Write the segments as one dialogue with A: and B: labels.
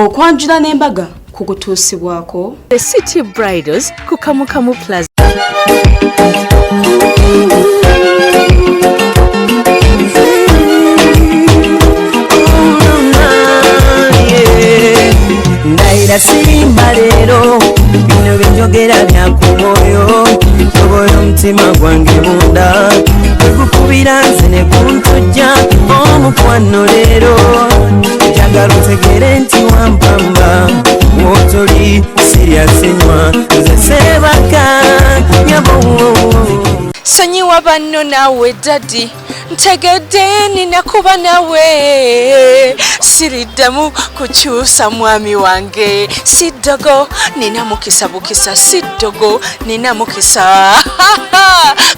A: Okwanjula n'embaga kukutuusibwako
B: The City Bridals ku Kamukamu Plaza.
C: Ndaira simba leero bino binjogera bya ku mwoyo tobola omutima gwange munda ekukubira nze ne kuntujja omukwano leero njagala otegere nti wampamba wotoli siryasenywa nze sebaka nyabo
B: Sanyiwa banno naawe dadi ntegedde ninakuba nawe siriddamu kukyusa mwami wange siddogo nina mukisa bukisa siddogo nina mukisa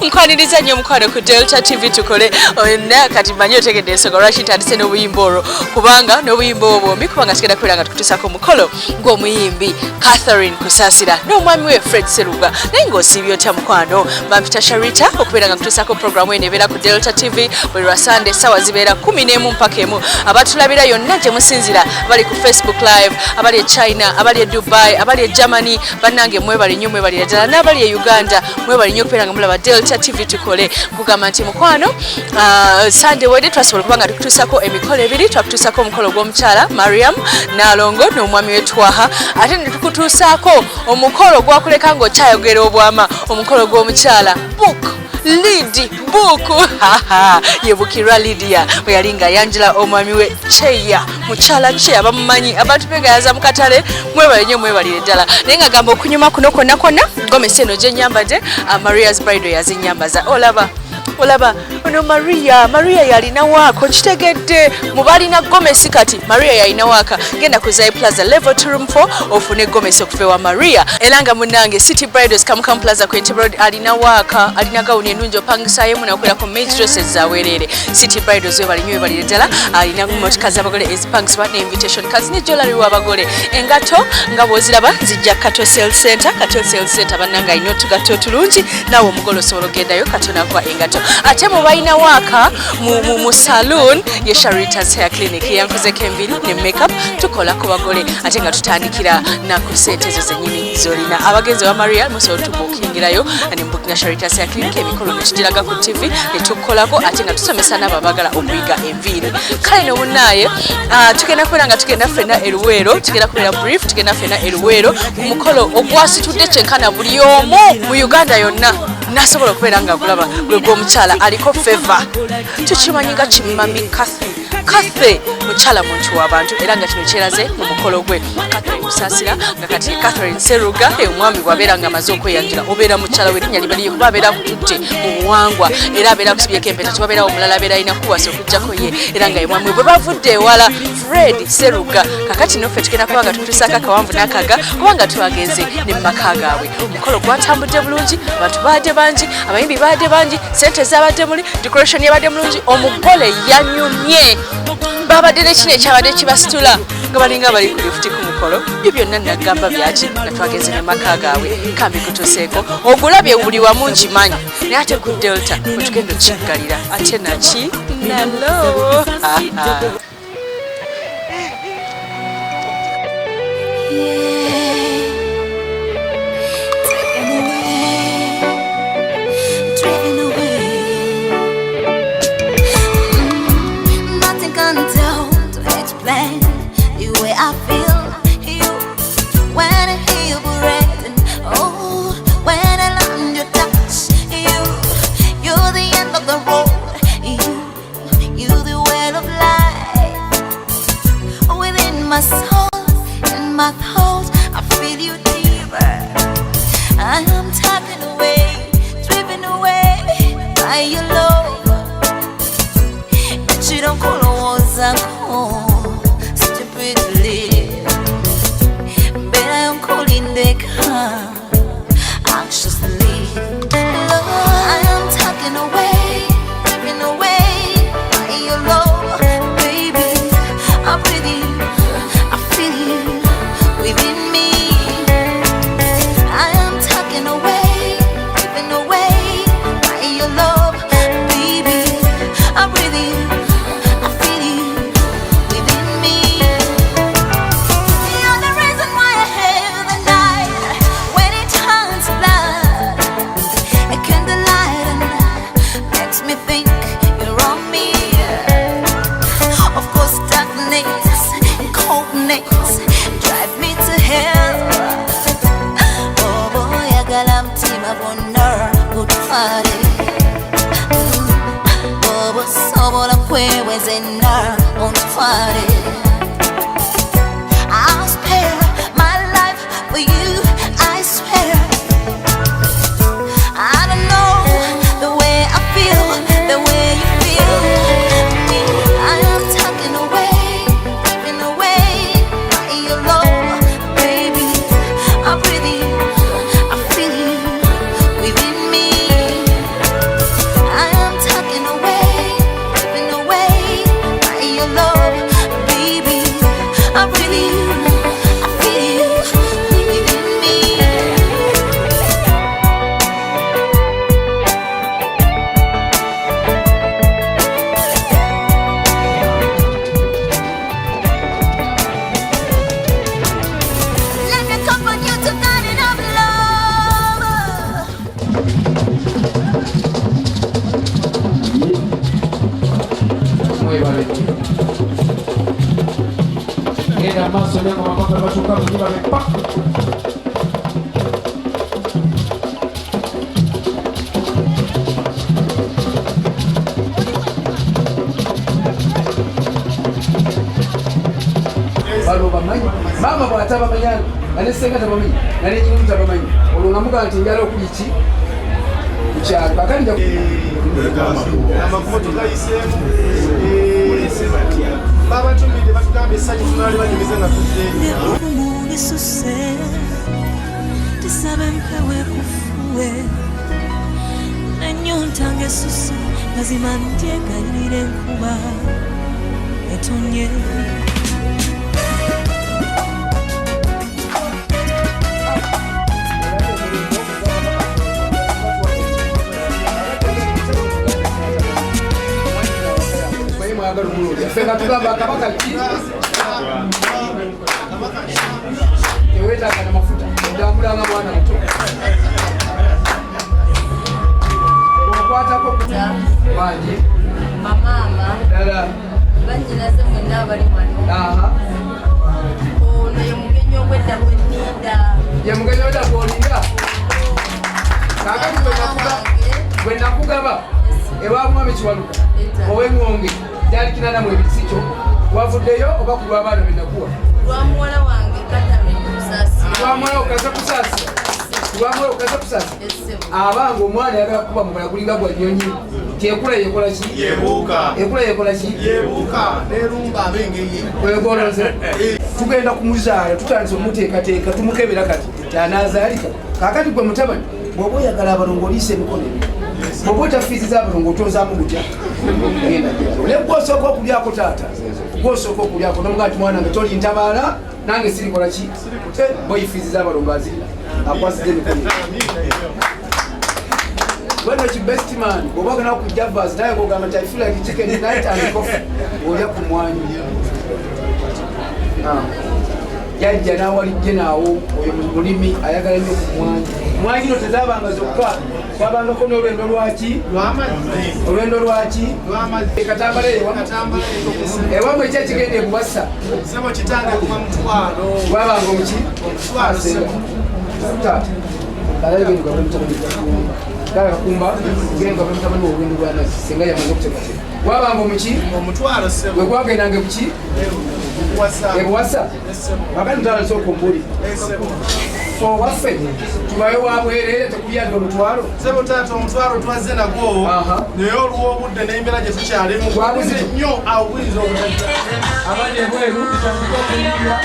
B: nkwaniriza nnyo omukwano ku Delta TV tukole onna kati manyi otegedde ensonga lwaki ntandise n'obuyimba olwo kubanga n'obuyimba obwo kubanga tugenda kubeera nga tukutuusako omukolo ng'omuyimbi Catherine Kusaasira n'omwami we Fred Seruga naye ng'osiibye otya mukwano bampita Sharita okubeera nga nkutuusako programu eno ebeera ku Delta TV buli lwa Sunday sawa zibeera 11 mpaka 1 abatulabira yonna gye musinzira bali ku Facebook live abali e China abali e Dubai abali e Germany bannange mwebali nnyo mwebali ddala n'abali e Uganda mwebali nnyo okubeera nga mulaba Delta TV tukole kugamba nti mukwano Sunday wedde twasobola kubanga tukutuusako emikolo ebiri twakutuusako omukolo gw'omukyala Mariam Nalongo n'omwami we Twaha ate ne tukutuusako omukolo gwakuleka ng'okyayogera obwama omukolo gw'omukyala Lidi buku yebukirwa Lydia bwe yali nga yanjula omwami we Cheya mukyala kye abamumanyi abantu begayaza mu katale mwebale nnyo mwebalire ddala naye nga gamba okunyuma kuno konna gomesi eno gye nyambadde Maria's Bridal yazinyambaza olaba ono Maria yalina waako kitegedde mubalina gomesi kati Maria yalina waaka genda ku Zai Plaza level 2 room 4 ofune gomesi okuva wa Maria era nga munnange City Bridals Kamukamu Plaza ku Entebbe Road alina waaka alina gawuni ennungi opangisayo munakwera ku Main Dresses zaweerere City Bridals we bali nnyo bali ddala alina mmotoka z'abagole ezipangisibwa ne invitation cards ne jewelry w'abagole engato nga bw'oziraba zijja Kato Sales Center bannange alina otugatto tulungi naawe omugole osobola ogendayo katona kwa engato ate mu balina waaka mu saloon ye Sharita's Hair Clinic yankozeko enviri ne makeup tukola ku bagole ate nga tutandikira na ku sente ezo zennyini zolina abagenzi wa Maria musobola tubukingirayo ne mbukinga Sharita's Hair Clinic emikolo ne tugiraga ku TV ne tukolako ate nga tusomesa n'ababagala okuyiga enviri kale no munaye tugenda kubeera nga tugenda ffenna eruweero tugenda kubeera brief tugenda ffenna eruweero omukolo ogwasitudde kyenkana buli omu mu Uganda yonna nasobola okubeera nga kulaba gwe gw'omukyala aliko feva tukimanyi nga kimami Catherine mukyala muntu w'abantu era nga kino kyeraze mu mukolo gwe Catherine Kusaasira nga kati Catherine Seruga omwami bw'abeera nga amaze okweyanjula obeera mukyala we linnya libaliye kuba abeera kututte mu buwangwa era abeera kusibyeko empeta tibabeerawo omulala abeera alina kuwasa okugjako ye era nga ye mwami bwe bavudde ewala Fred Seruga kakati noffe tugenda kuba nga tukutuusaako akawanvu n'akaga kubanga twagenze ne mu maka gaabwe omukolo gwatambudde bulungi abantu baadde bangi abayimbi baadde bangi sente zabadde muli decoration yabadde mulungi omugole yanyumye babadde nekino ekyabadde kibasitula nga balinga bali ku lifuti ku mukolo byo byonna nagamba byaki nga twagenze ne maka gaabwe kambi kutuseeko ogulabye buli wamu nkimanyi naye ate ku Delta wetugenda okiggalira ate naki nalo
D: I feel you when I hear you breathing. Oh, when I land your touch, you're the end of the road. You're the well of life within my soul and my thoughts. I feel you deeper. I am taken away, driven away by your love. But you don't call on anxiously. I am taken away, driven away by your love, baby. I breathe you, I feel you within me. I am taken away, driven away by your love, baby. I breathe you, I feel you within me. madness drive me to hell. Oh boy, I got a team of wonder, good party. Bobo sobo la kwewe zena, good party. I'll spare my life for you, I swear. I don't know the way I feel, the way you feel. I am tucking away, giving away by your love, baby. I breathe you, I feel you within me. I am tucking away, giving away by your love, baby. I breathe you, I feel you within me. Let me comfort you to garden of love.
E: Mwebale genda amaaso nenga mapapa batuuka mugibale pa balo bamanyi maama bw'atabamanyi anesenga tabamanyi nanenyingu tabamanyi olwo namugaa nti njala okuliki kukyalo kakali
F: amakubo tugayiseemu babatumidde batugamba essanyu tunaali banyumize nga tudde
C: Nekumususe tisabe mpewe kufuwe nenyonta ngesusse mazima ndyegayirira enkuba etonye
E: fenga tugamba kabaka ki ewetaaga namafuta otambulanga mwana muto okwatako wangi
G: Mama,
E: dala
G: banyinaze mwenna abali wano.
E: aha
G: Ono ye mugenyi obwedda bwe nninda.
E: ye mugenyi wedda gwolinda kakati bwe nakugaba ewa mwami Kiwanuka ow'Engonge gyali kinanamu ebisikyo wavuddeyo oba ku lw'abaana be nakuwa
G: Lwa muwala wange Katame Kusaasira.
E: lwamwala okaza kusaasira lwamwala okaza kusaasira abanga omwana yagala kuba mubala gulinga gwa nnyonyi kyekula yekola ki
F: yebuuka
E: ekula yekola ki
F: yebuuka nerumba abengeye
E: wegoloze tugenda kumuzaala tutandise omuteekateeka tumukebera kati tyanaazaalika kakati gwe mutabani bw'oba oyagala abalongo oliisa emikono bw'oba otafiiziza abalongo otozaamu gutya genda ne gwosooka okulyako taata gwosooka okulyako nomugaa ti mwana nge tolintabaala nange sirikola ki boyifiiziza abalongo azirira akwasiza emikono When was your best man? Go back now with Javas, now go and I feel like the chicken night and coffee. Go up from one. Yajja n'awalijja oyo mulimi ayagala nnyo ku mwanyi. Mwanyi no tezabanga zokka wabangako n'olwendo lwaki? Olwendo lwaki? Katambala ewamu ekya kigenda ekuwasa.
F: sebo kitange kuba mutwalo
E: Wabanga omuki? Taata. Kala kakumba genga bamutabani obwendo bwa nasi senga yamaze okutekateka wabanga omuki
F: omutwalo sebo
E: gwe gwagendanga kuki ebuwasa akati mutwalo sooka omuli so waffe tubayo wabwerere tekulyanga omutwalo
F: sebo taata omutwalo twaze nagwo naye olw'obudde n'embeera gye tukyalimu
E: Gwabuze
F: nnyo awuyinza obutadda
E: abali ebweru tutandika okuyingira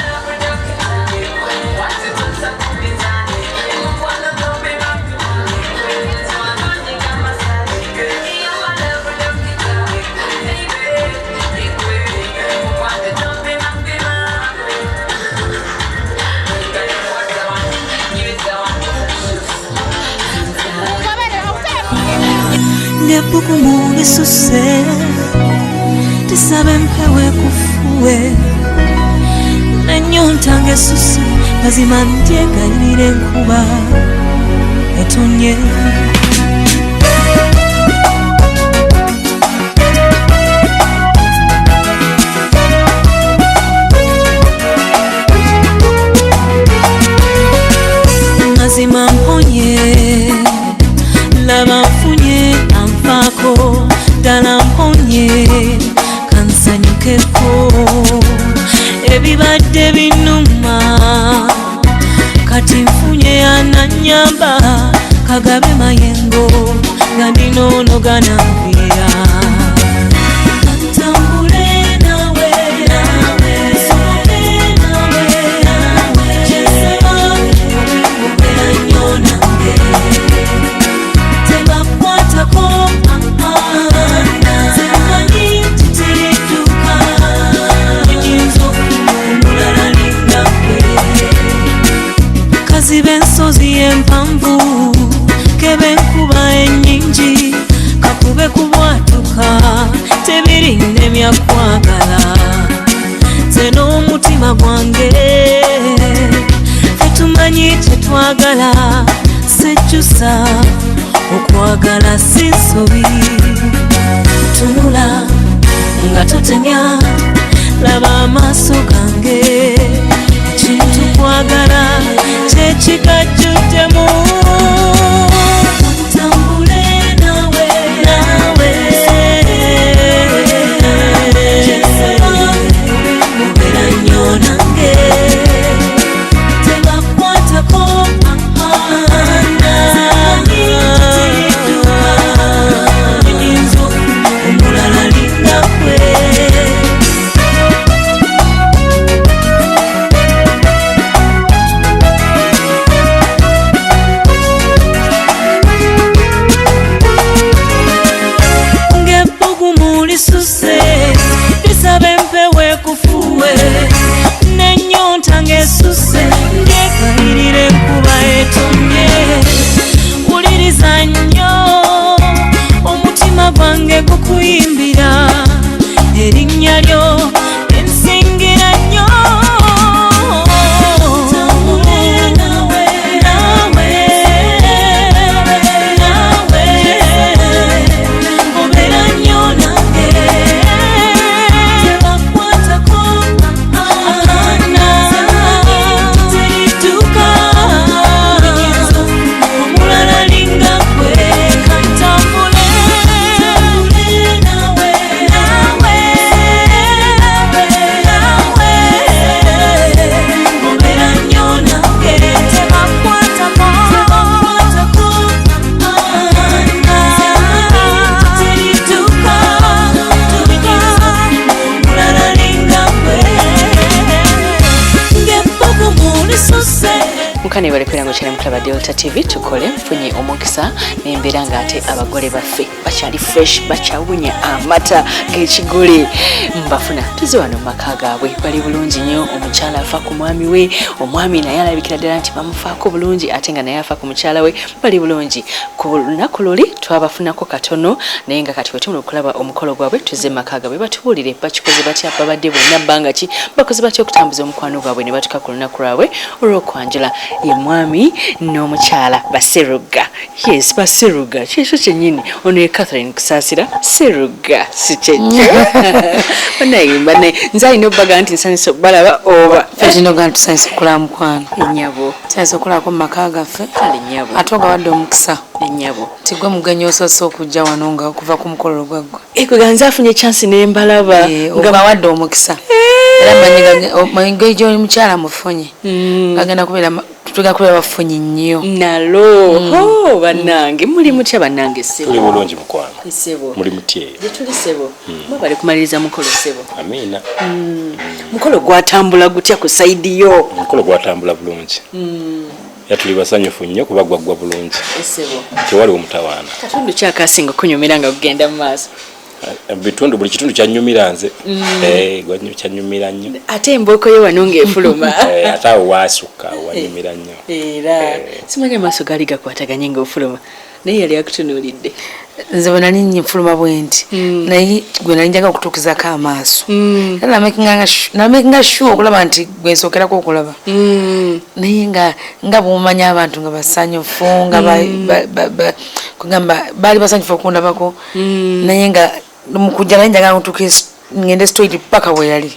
C: Ngepuku mulisuse tisabe mpewe kufuwe nenyonta ngesusse mazima ndyegayirira enkuba etonye nyamba kagabe mayengo gandinono ganavira ntambule nawe sobe nawe kyesaba obera nnyo nange tebakwatako zemanyi titereduka nyinza okumulala lindakwe kazibe ensozi y'empanvu kebe enkuba ennyingi kakube kubwatuka tebirinde byakwagala nze n'omutima gwange tetumanyi tetwagala sejjusa okwagala si nsobi tunula nga totemya laba amaaso gange kintu kwagala kyekigajjuddemu ntambule nawe mubera nnyo nange tebakwatako nyinza omulala lindakwe lisuse lisabe mpewe kufuwe nenyonta ngesuse ngekalirire enkuba etonye wuliriza nnyo omutima gwange gukuyimbira erinnya lyo ensingira nnyo mukane bali kwera ngo cyane mukaba Delta TV tukole mfunye omukisa nembera ngate abagole baffe bachali fresh bachawunya amata g'ekigole mbafuna tuziwano makaga bwe bali bulungi nnyo omukyala afa ku mwami we omwami naye alabikira ddala nti bamufaako bulungi ate nga naye afa ku mukyala we bali bulungi ku lunaku luli twabafunako katono naye nga kati wetumula okulaba omukolo gwabwe tuze makaga bwe batubuulire bakikoze batya babadde bonna bbanga ki bakoze batya okutambuza omukwano gwabwe ne batuka ku lunaku lwabwe olw'okwanjula ye mwami n'omukyala baseruga yes baseruga kyekyo kyennyini ono ye Catherine Kusaasira seruga si kyekyo onayimba naye nze alina obbaga nti nsanyusa okubalaba oba
H: fetinoga ntusanyusa okulaba mukwano
C: ennyabo
H: nsanyusa okulabako mu maka gaffe
C: kale ennyabo
H: ate ogawadde omukisa
C: ennyabo
H: tigwe mugenyi osoose okujja wano nga okuva ku mukolo gwaggwe
C: ekwe nze afunye chance nembalaba
H: ogawadde omukisa era manyi gy'oli mukyala mufunye agenda kubeera tugenda kubeera bafunye nnyo
C: nalo bannange muli mutya bannange ssebo
I: tuli bulungi mukwano
C: ssebo
I: muli mutye
C: tuli ssebo bali kumaliriza mukolo ssebo
I: amina
C: mukolo gwatambula gutya ku saidi yo
I: mukolo gwatambula bulungi yatuli basanyufu nnyo kuba gwaggwa bulungi
C: ssebo
I: tewaliwo mutawaana
C: katundu kyakasinga okunyumira nga kugenda mu maaso
I: bitundu buli kitundu kyanyumira nze kyanyumira nnyo
C: ate embooko ye wano ng'efuluma
I: ate awo waasukka wanyumira nnyo
C: era simanyi amaaso gaali gakwataganye ng'ofuluma naye yali akutunuulidde
H: nze bwe nali nfuluma bwe nti naye gwe nali njaga okutuukizako amaaso era namakinga sure okulaba nti gwe nsookerako okulaba naye nga bwomanya abantu nga basanyufu nga kugamba baali basanyufu okundabako naye nga mukujja naye njaga ntuuke ngende straight paka bwe yali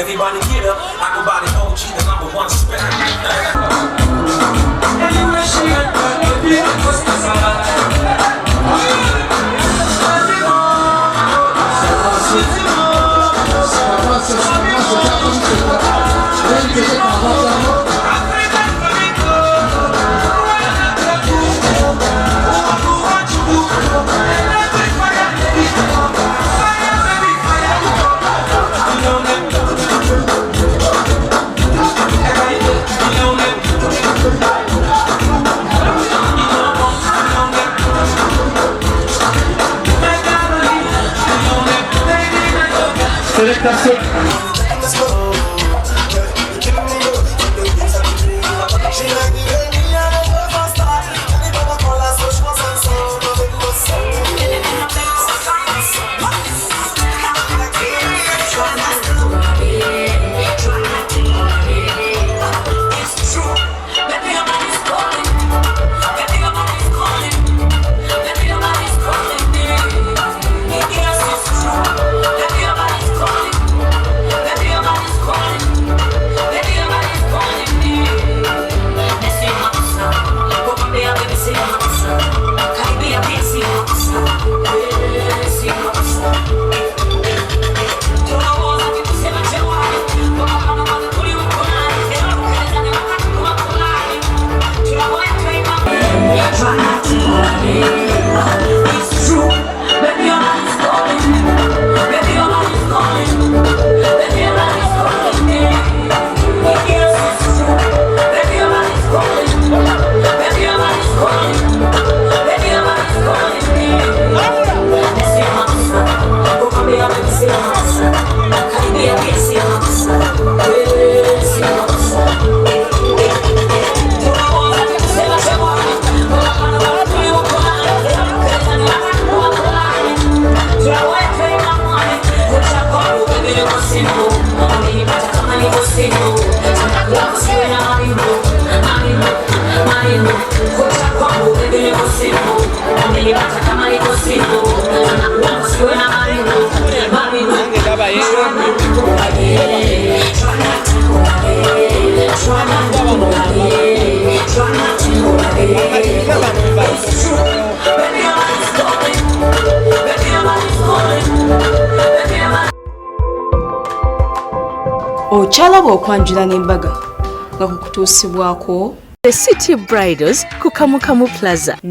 J: Everybody get up, I go by the OG, the number one spec.
A: kyalaba okwanjula n'embaga nga kukutuusibwako
B: The City Bridals ku Kamukamu Plaza.